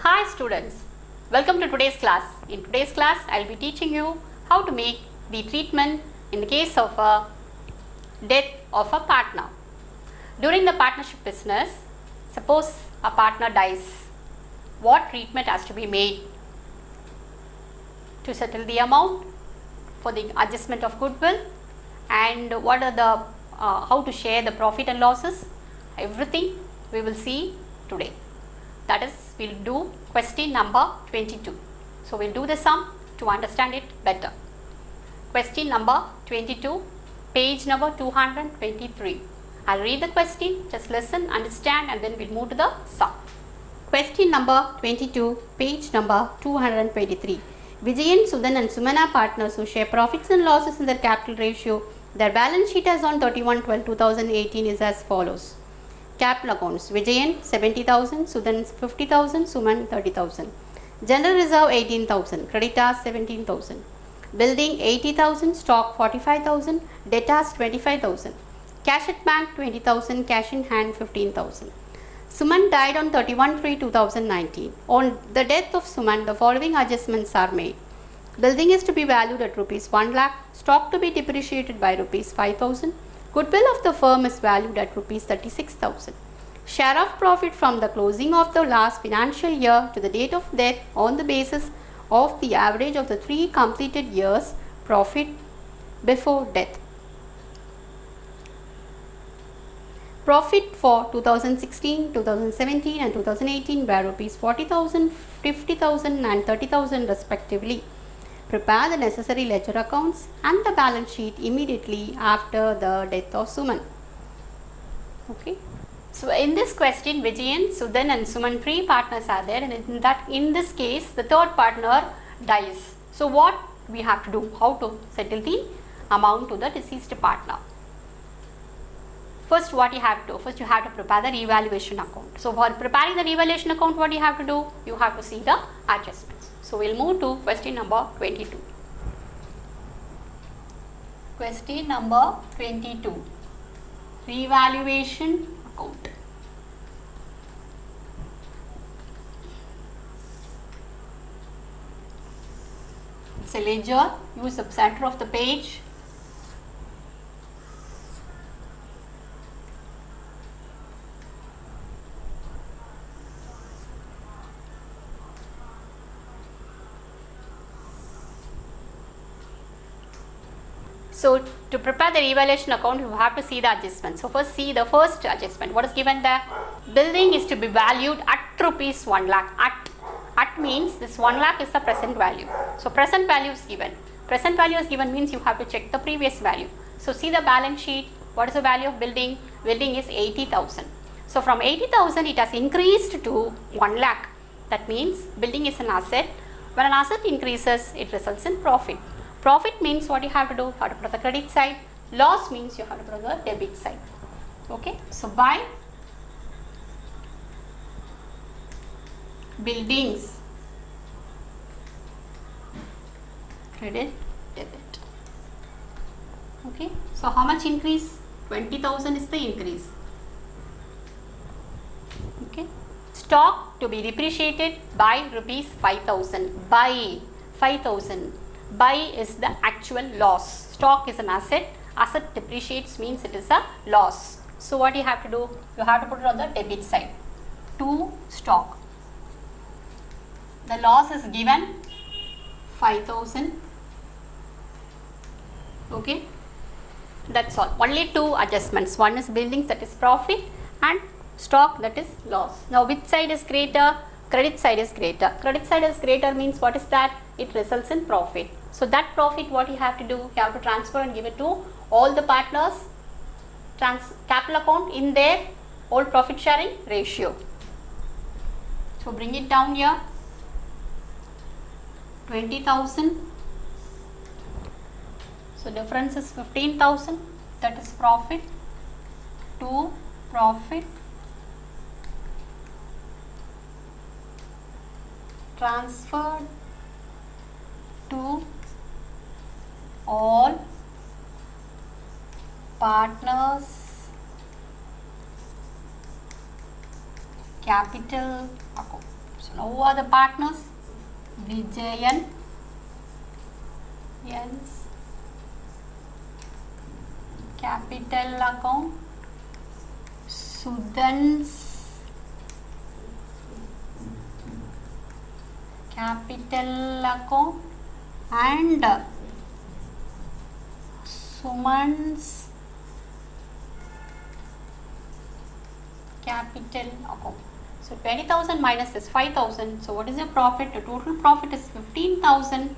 Hi students, welcome to today's class. In today's class, I will be teaching you how to make the treatment in the case of a death of a partner. During the partnership business, suppose a partner dies, what treatment has to be made to settle the amount for the adjustment of goodwill, and what are the how to share the profit and losses, everything we will see today. That is, we will do question number 22. So, we will do the sum to understand it better. Question number 22, page number 223. I will read the question, just listen, understand, and then we will move to the sum. Question number 22, page number 223. Vijayan, Sudan and Sumana partners who share profits and losses in their capital ratio. Their balance sheet as on 31/12/2018 is as follows. Capital accounts: Vijayan 70,000, Sudan 50,000, Suman 30,000. General reserve 18,000, creditors 17,000. Building 80,000, stock 45,000, debtors 25,000. Cash at bank 20,000, cash in hand 15,000. Suman died on 31/3/2019. On the death of Suman, the following adjustments are made. Building is to be valued at rupees 1 lakh, stock to be depreciated by rupees 5,000. Goodwill of the firm is valued at rupees 36,000. Share of profit from the closing of the last financial year to the date of death on the basis of the average of the 3 completed years' profit before death. Profit for 2016, 2017 and 2018 were rupees 40,000, 50,000 and 30,000 respectively. Prepare the necessary ledger accounts and the balance sheet immediately after the death of Suman. Okay. So, in this question, Vijayan, Sudan and Suman 3 partners are there, and in this case the third partner dies. So, what we have to do? How to settle the amount to the deceased partner? First, what you have to do? First, you have to prepare the revaluation account. So, for preparing the revaluation account, what you have to do? You have to see the adjustments. So, we will move to question number 22. Question number 22. Revaluation account. It's a ledger. Use the center of the page. So, to prepare the revaluation account, you have to see the adjustment. So, first see the first adjustment. What is given there? Building is to be valued at rupees 1 lakh. At means this 1 lakh is the present value. So, present value is given. Present value is given means you have to check the previous value. So, see the balance sheet. What is the value of building? Building is 80,000. So, from 80,000 it has increased to 1 lakh. That means building is an asset. When an asset increases, it results in profit. Profit means what you have to do? You have to put the credit side. Loss means you have to put the debit side. Okay. So, buy buildings, credit, debit. Okay. So, how much increase? 20,000 is the increase. Okay. Stock to be depreciated by rupees 5,000. By 5,000. Buy is the actual loss. Stock is an asset. Asset depreciates means it is a loss. So, what you have to do? You have to put it on the debit side. To stock. The loss is given 5,000. Okay. That's all. Only 2 adjustments. One is buildings, that is profit, and stock, that is loss. Now, which side is greater? Credit side is greater. Credit side is greater means what is that? It results in profit. So, that profit, what you have to do? You have to transfer and give it to all the partners, capital account in their old profit sharing ratio. So, bring it down here. 20,000. So, difference is 15,000, that is profit. To profit, transferred to all partners capital account. So now who are the partners? Vijayan, N's capital account, Sudhan's capital account, and Suman's capital account. So 20,000 minus this 5,000. So what is your profit? The total profit is 15,000.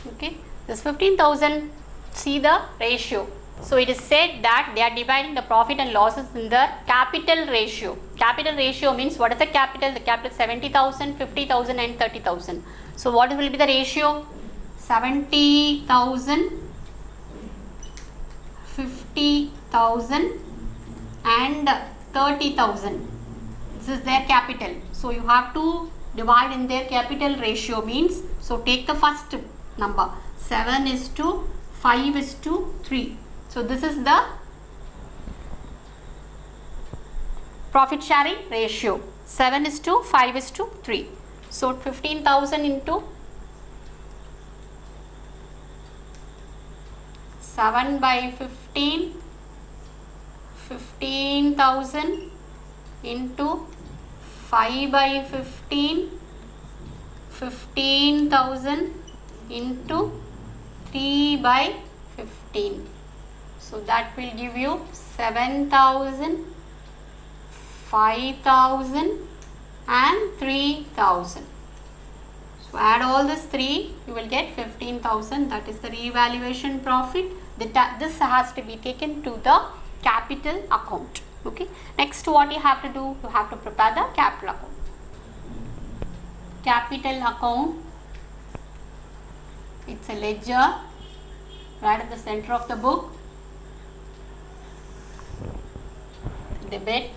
Okay, this 15,000. See the ratio. So it is said that they are dividing the profit and losses in the capital ratio. Capital ratio means what is the capital? The capital is 70,000, 50,000 and 30,000. So what will be the ratio? 70,000, 50,000 and 30,000. This is their capital. So you have to divide in their capital ratio means, so take the first number, 7:5:3. So this is the profit sharing ratio, 7:5:3. So 15,000 into 7 by 15, 15,000 into 5 by 15, 15,000 into 3 by 15. So that will give you 7,000, 5,000 and 3,000. So add all this 3, you will get 15,000. That is the revaluation profit. This has to be taken to the capital account. Okay. Next, what you have to do? You have to prepare the capital account. Capital account. It's a ledger right at the center of the book. Debit,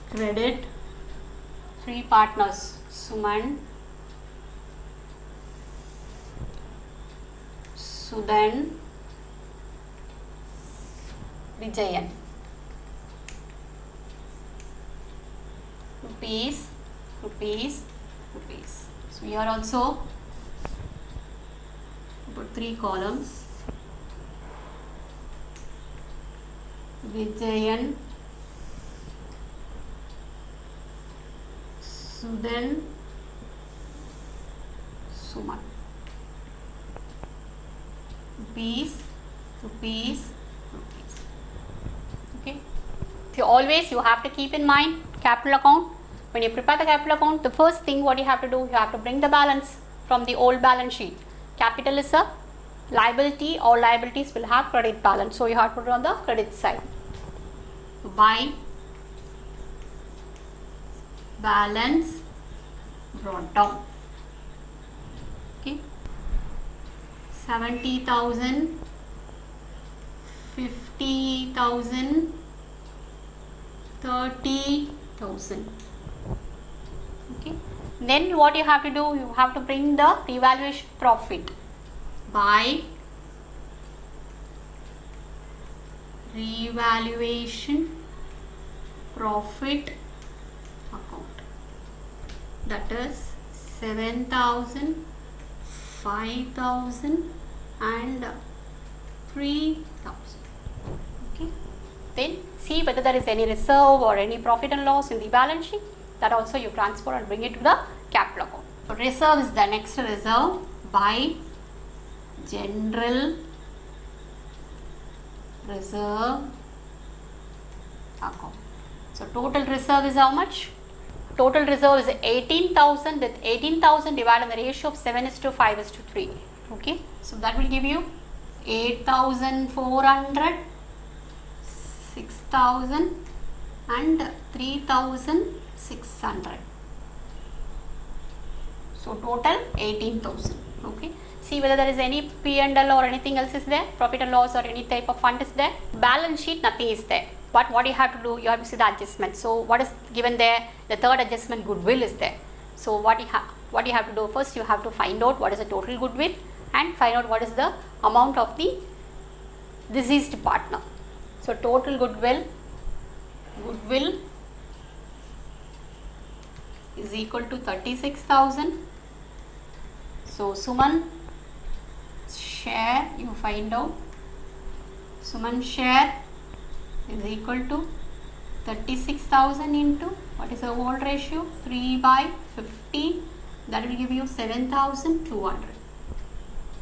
credit, 3 partners, Suman, Sudhan, Vijayan. Rupees, rupees, rupees. So here also put 3 columns. Vijayan, Sudhan, Suman. Rupees, rupees, rupees. Okay. So always you have to keep in mind capital account. When you prepare the capital account, the first thing what you have to do, you have to bring the balance from the old balance sheet. Capital is a liability, all liabilities will have credit balance. So you have to put it on the credit side. By balance brought down. Okay. 70,000, 50,000, 30,000. Okay. Then what you have to do, you have to bring the revaluation profit by revaluation profit account. That is 7,000, 5,000 and 3,000. Okay. Then see whether there is any reserve or any profit and loss in the balance sheet. That also you transfer and bring it to the capital account. So reserve is the next reserve by general reserve account. So total reserve is how much? Total reserve is 18,000. With 18,000 divided on the ratio of 7:5:3. Okay. So that will give you 8,400, 6,000 and 3,600. So total 18,000. Okay. See whether there is any P&L or anything else is there, profit and loss or any type of fund is there. Balance sheet, nothing is there. But what you have to do, you have to see the adjustment. So what is given there? The third adjustment, goodwill is there. So what you have to do first, you have to find out what is the total goodwill and find out what is the amount of the deceased partner. So total goodwill is equal to 36,000. So Suman share, you find out, Suman share is equal to 36,000 into, what is the old ratio? 3/15, that will give you 7,200.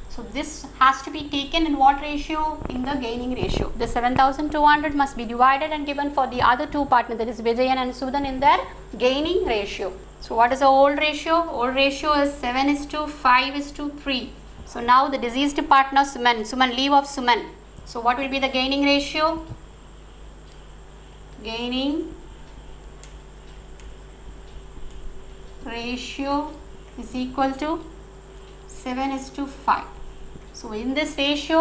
So this has to be taken in what ratio? In the gaining ratio. The 7,200 must be divided and given for the other two partners, that is Vijayan and Sudan, in their gaining ratio. So what is the old ratio? Old ratio is 7:5:3. So now the deceased partner Suman, leave of Suman. So what will be the gaining ratio? Gaining ratio is equal to 7:5. So in this ratio,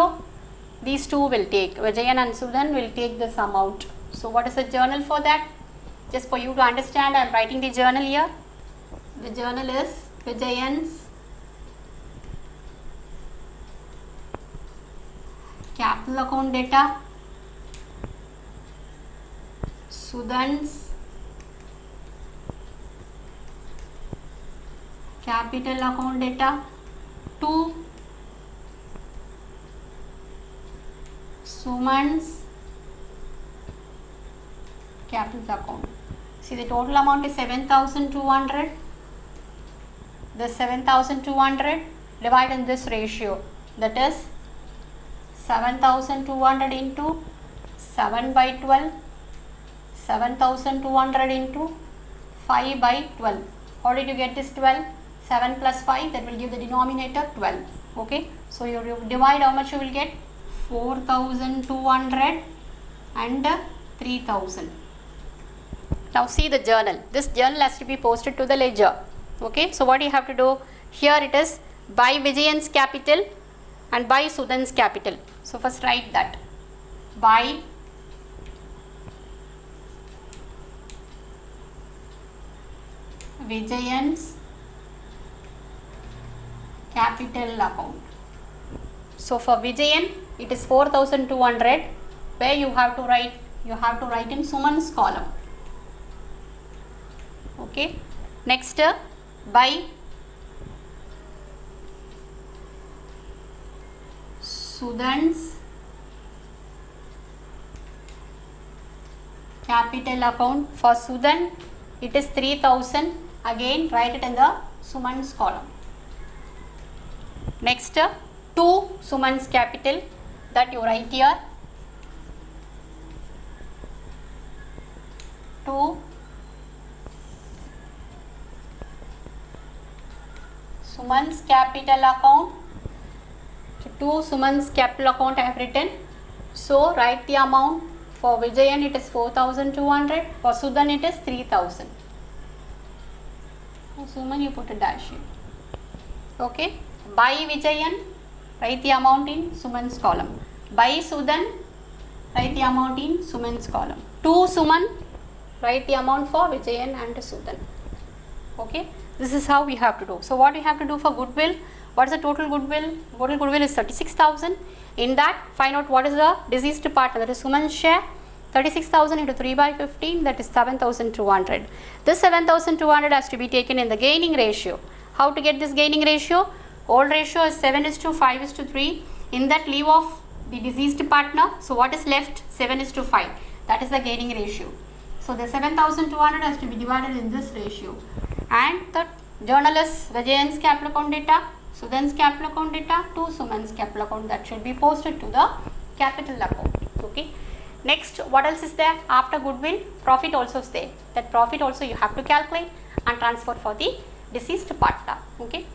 these two will take, Vijayan and Sudan will take this amount. So what is the journal for that? Just for you to understand, I am writing the journal here. The journal is Vijayan's capital account data, Sudan's capital account data, to Suman's capital account. See, the total amount is 7,200. The 7,200 divided in this ratio, that is 7,200 into 7/12, 7,200 into 5/12. How did you get this 12? 7 plus 5, that will give the denominator 12. Okay, so you divide, how much you will get? 4,200 and 3,000. Now see the journal. This journal has to be posted to the ledger. Okay, so what you have to do? Here it is by Vijayan's capital and by Sudan's capital. So first write that. By Vijayan's capital account. So for Vijayan it is 4,200, where you have to write in Suman's column. Okay, next by Sudan's capital account. For Sudan it is 3,000, again write it in the Suman's column. Next to Suman's capital, that you write here, to Suman's capital account. To Suman's capital account I have written. So write the amount. For Vijayan it is 4,200. For Sudan it is 3,000. For Suman you put a dash here. Okay. By Vijayan, write the amount in Suman's column. By Sudan, write the amount in Suman's column. To Suman, write the amount for Vijayan and Sudan. Okay. This is how we have to do. So what we have to do for goodwill? What is the total goodwill? Total goodwill is 36,000. In that, find out what is the deceased partner, that is Suman's share. 36,000 into 3/15, that is 7,200. This 7,200 has to be taken in the gaining ratio. How to get this gaining ratio? Old ratio is 7:5:3. In that, leave off the deceased partner. So what is left? 7:5. That is the gaining ratio. So the 7,200 has to be divided in this ratio. And the journal is Vijayan's capital account data, Sudan's capital account data, to Suman's capital account, that should be posted to the capital account. Okay. Next, what else is there? After goodwill, profit also is there. That profit also you have to calculate and transfer for the deceased partner. Okay.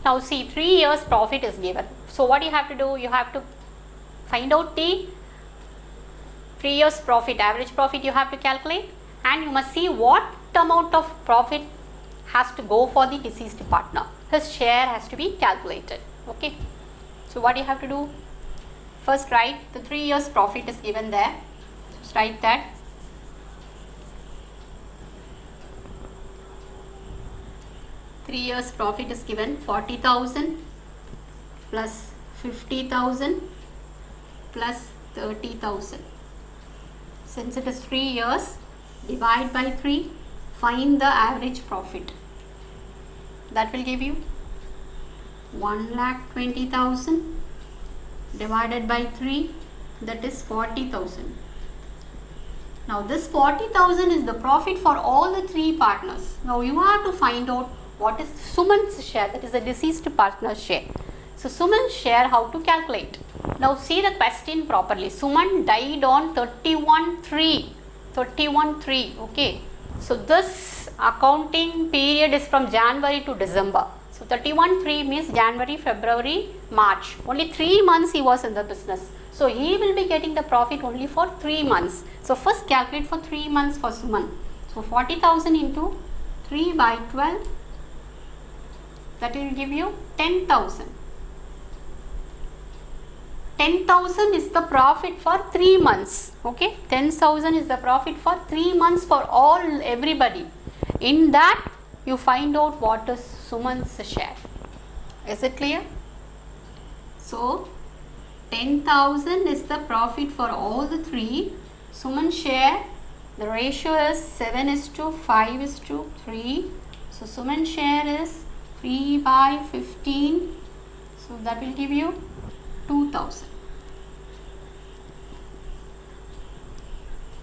Now see, 3 years profit is given. So what you have to do? You have to find out the 3 years profit, average profit you have to calculate, and you must see what amount of profit has to go for the deceased partner. His share has to be calculated. Okay. So what you have to do? First write the 3 years profit is given there. Just write that. Three years profit is given, 40,000 plus 50,000 plus 30,000. Since it is 3 years, divide by 3, find the average profit. That will give you 1,20,000 divided by 3, that is 40,000. Now this 40,000 is the profit for all the 3 partners. Now you have to find out what is Suman's share, that is the deceased partner's share. So Suman's share, how to calculate? Now see the question properly. Suman died on 31/3, okay. So this accounting period is from January to December. So 31/3 means January, February, March. Only 3 months he was in the business. So he will be getting the profit only for 3 months. So first calculate for 3 months for Suman. So 40,000 into 3 by 12, that will give you 10,000. 10,000 is the profit for 3 months. Okay, 10,000 is the profit for 3 months for everybody. In that you find out what is Suman's share. Is it clear? So 10,000 is the profit for all the 3. Suman's share, the ratio is 7:5:3. So Suman's share is 3 by 15. So that will give you 2,000.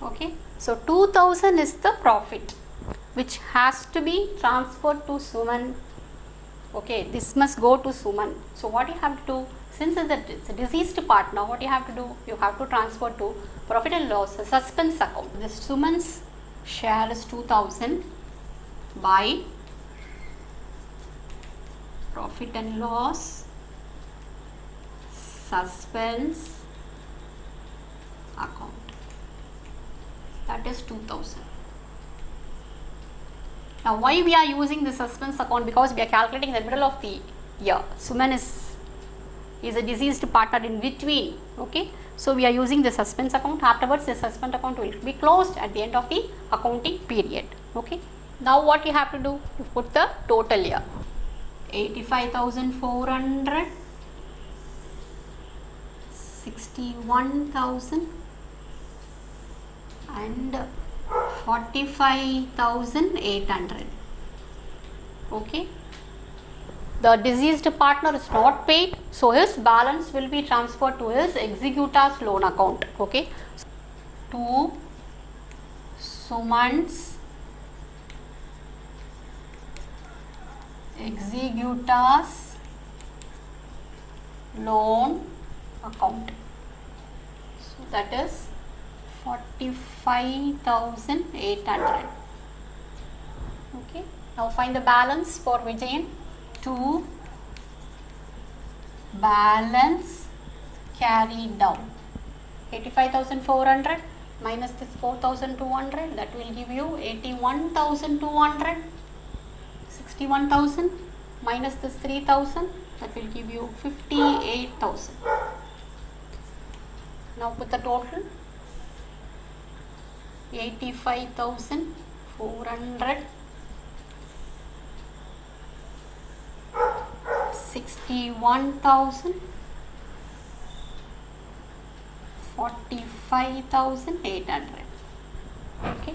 Okay, so 2,000 is the profit which has to be transferred to Suman. Okay, this must go to Suman. So what you have to do, since it's a deceased partner, what you have to do, you have to transfer to profit and loss suspense account. This Suman's share is 2,000 by profit and loss suspense account. That is 2,000. Now why we are using the suspense account? Because we are calculating the middle of the year. Suman is a deceased partner in between. Okay, so we are using the suspense account. Afterwards the suspense account will be closed at the end of the accounting period. Okay, now what you have to do, you put the total year. 85,400, 61,000 and 45,800. Okay, the deceased partner is not paid, so his balance will be transferred to his executor's loan account. Okay, to Suman's executor's loan account. So that is 45,800. Okay, now find the balance for Vijayan. To balance carried down, 85,400 minus this 4,200, that will give you 81,200. 61,000 minus this 3,000, that will give you 58,000. Now put the total. 85,400, 61,000, 45,800. Okay.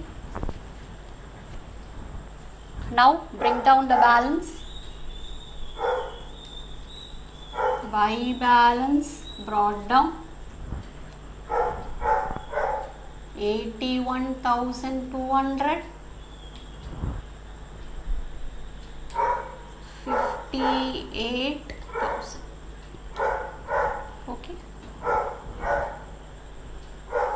Now bring down the balance. Y balance brought down. 81,200, 58,000. Okay.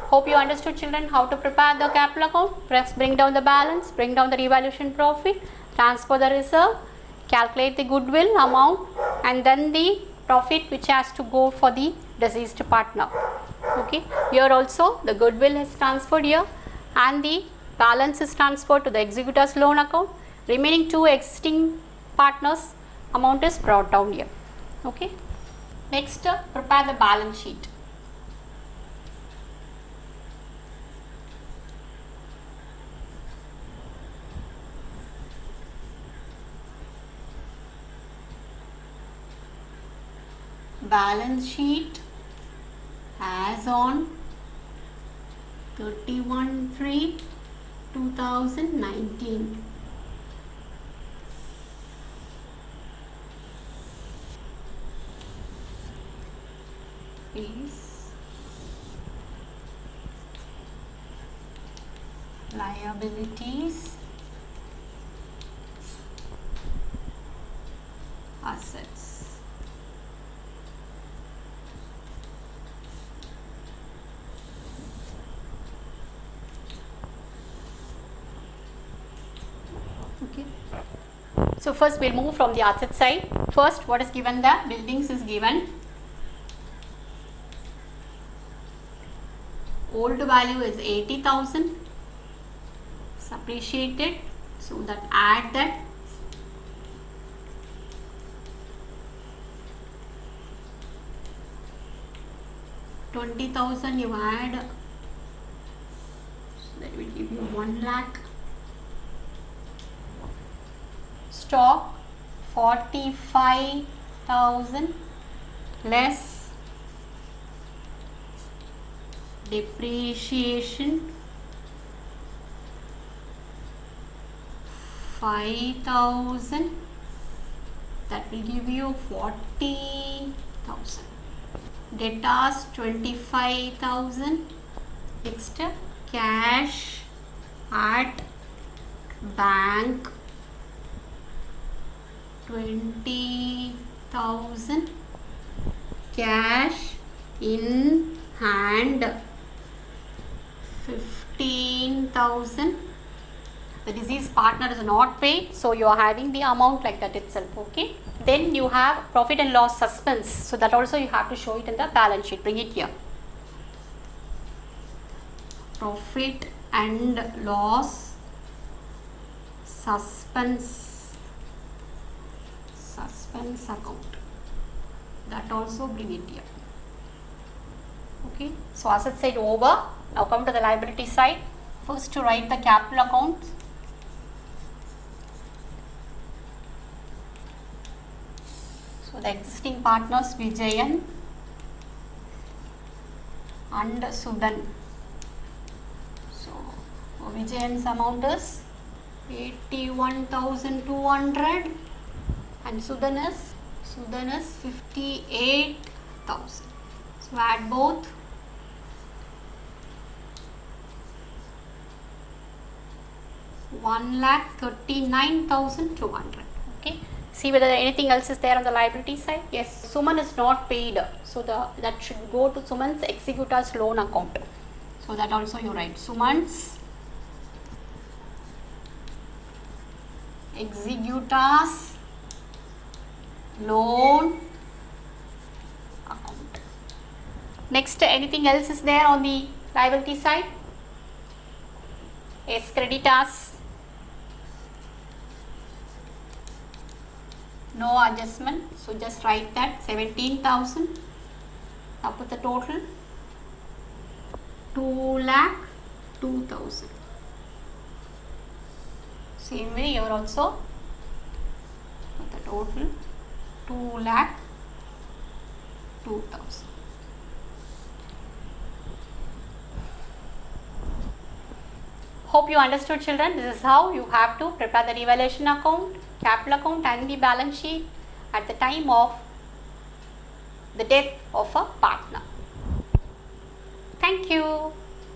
Hope you understood, children, how to prepare the capital account. Press bring down the balance, bring down the revaluation profit, transfer the reserve, calculate the goodwill amount, and then the profit which has to go for the deceased partner. Okay, here also the goodwill is transferred here and the balance is transferred to the executor's loan account. Remaining 2 existing partners amount is brought down here. Okay, next prepare the balance sheet. Balance sheet as on 31/3/2019. Is liabilities, assets. Okay. So first we'll move from the asset side. First, what is given? The buildings is given. Old value is 80,000. It's appreciated. So that add that. $20,000 you add. So that will give you 1 lakh. Stock 45,000 less depreciation 5,000, that will give you 40,000. Debtors 25,000. Next, cash at bank 20,000. Cash in hand 15,000. The deceased partner is not paid, so you are having the amount like that itself. Okay. Then you have profit and loss suspense. So that also you have to show it in the balance sheet. Bring it here. Profit and loss suspense account. That also bring it here. Okay. So asset side over. Now come to the liability side. First to write the capital account. So the existing partners Vijayan and Sudan. So Vijayan's amount is 81,200 and Sudan is 58,000. So add both. $1,39,200. Okay. See whether anything else is there on the liability side. Yes, Suman is not paid, so that should go to Suman's executor's loan account. So that also you write Suman's executor's loan account. Next, anything else is there on the liability side? Yes, creditors. No adjustment, so just write that 17,000. Now put the total 2,02,000. Same way here also put the total 2,02,000. Hope you understood, children. This is how you have to prepare the revaluation account, capital account and the balance sheet at the time of the death of a partner. Thank you.